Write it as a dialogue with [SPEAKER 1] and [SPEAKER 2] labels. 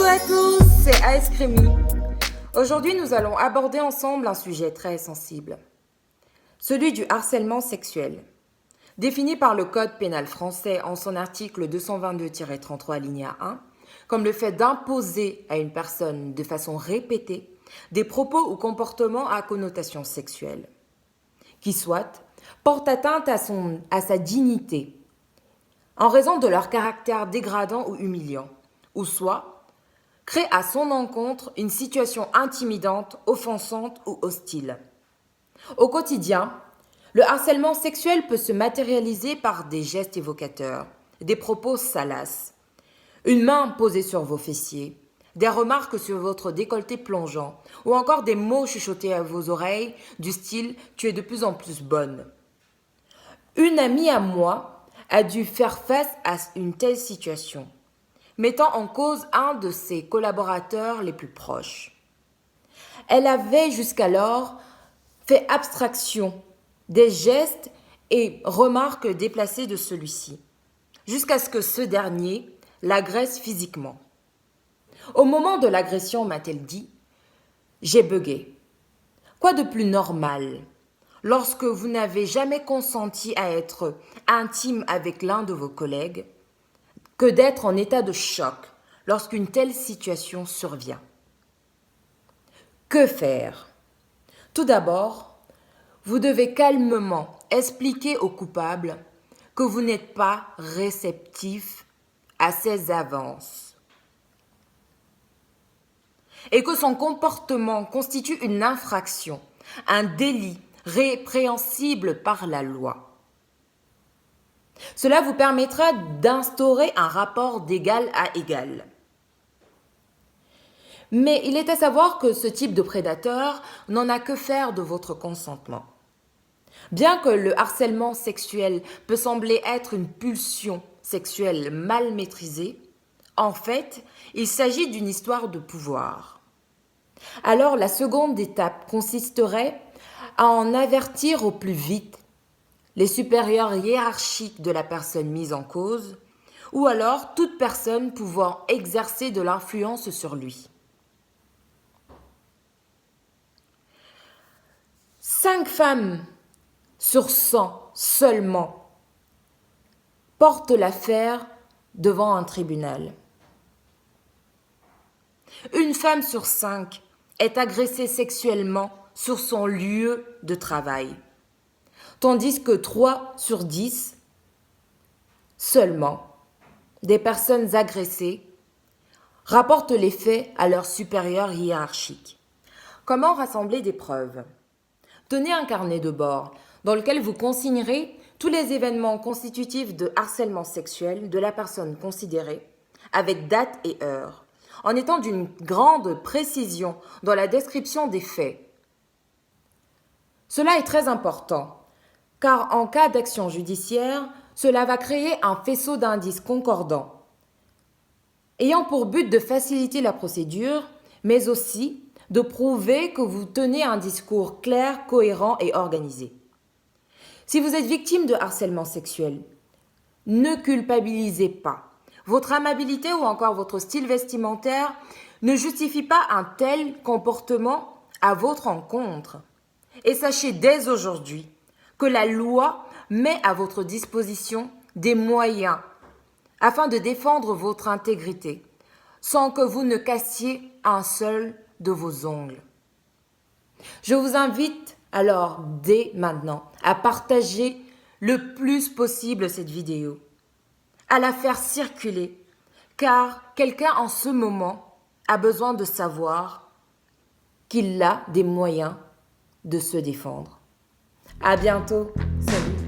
[SPEAKER 1] à tous, c'est AS Crémy. Aujourd'hui, nous allons aborder ensemble un sujet très sensible, celui du harcèlement sexuel. Défini par le Code pénal français en son article 222-33 alinéa 1, comme le fait d'imposer à une personne de façon répétée des propos ou comportements à connotation sexuelle, qui soit portent atteinte à sa dignité, en raison de leur caractère dégradant ou humiliant, ou soit crée à son encontre une situation intimidante, offensante ou hostile. Au quotidien, le harcèlement sexuel peut se matérialiser par des gestes évocateurs, des propos salaces, une main posée sur vos fessiers, des remarques sur votre décolleté plongeant, ou encore des mots chuchotés à vos oreilles du style « tu es de plus en plus bonne ». Une amie à moi a dû faire face à une telle situation, mettant en cause un de ses collaborateurs les plus proches. Elle avait jusqu'alors fait abstraction des gestes et remarques déplacées de celui-ci, jusqu'à ce que ce dernier l'agresse physiquement. Au moment de l'agression, m'a-t-elle dit, « J'ai bugué. Quoi de plus normal lorsque vous n'avez jamais consenti à être intime avec l'un de vos collègues que d'être en état de choc lorsqu'une telle situation survient. » Que faire? Tout d'abord, vous devez calmement expliquer au coupable que vous n'êtes pas réceptif à ses avances et que son comportement constitue une infraction, un délit répréhensible par la loi. Cela vous permettra d'instaurer un rapport d'égal à égal. Mais il est à savoir que ce type de prédateur n'en a que faire de votre consentement. Bien que le harcèlement sexuel peut sembler être une pulsion sexuelle mal maîtrisée, en fait, il s'agit d'une histoire de pouvoir. Alors la seconde étape consisterait à en avertir au plus vite les supérieurs hiérarchiques de la personne mise en cause, ou alors toute personne pouvant exercer de l'influence sur lui. 5 femmes sur 100 seulement portent l'affaire devant un tribunal. Une femme sur 5 est agressée sexuellement sur son lieu de travail, tandis que 3 sur 10 seulement des personnes agressées rapportent les faits à leurs supérieurs hiérarchiques. Comment rassembler des preuves? Tenez un carnet de bord dans lequel vous consignerez tous les événements constitutifs de harcèlement sexuel de la personne considérée, avec date et heure, en étant d'une grande précision dans la description des faits. Cela est très important, car en cas d'action judiciaire, cela va créer un faisceau d'indices concordants, ayant pour but de faciliter la procédure, mais aussi de prouver que vous tenez un discours clair, cohérent et organisé. Si vous êtes victime de harcèlement sexuel, ne culpabilisez pas. Votre amabilité ou encore votre style vestimentaire ne justifie pas un tel comportement à votre encontre. Et sachez dès aujourd'hui que la loi met à votre disposition des moyens afin de défendre votre intégrité, sans que vous ne cassiez un seul de vos ongles. Je vous invite alors dès maintenant à partager le plus possible cette vidéo, à la faire circuler, car quelqu'un en ce moment a besoin de savoir qu'il a des moyens de se défendre. À bientôt. Salut.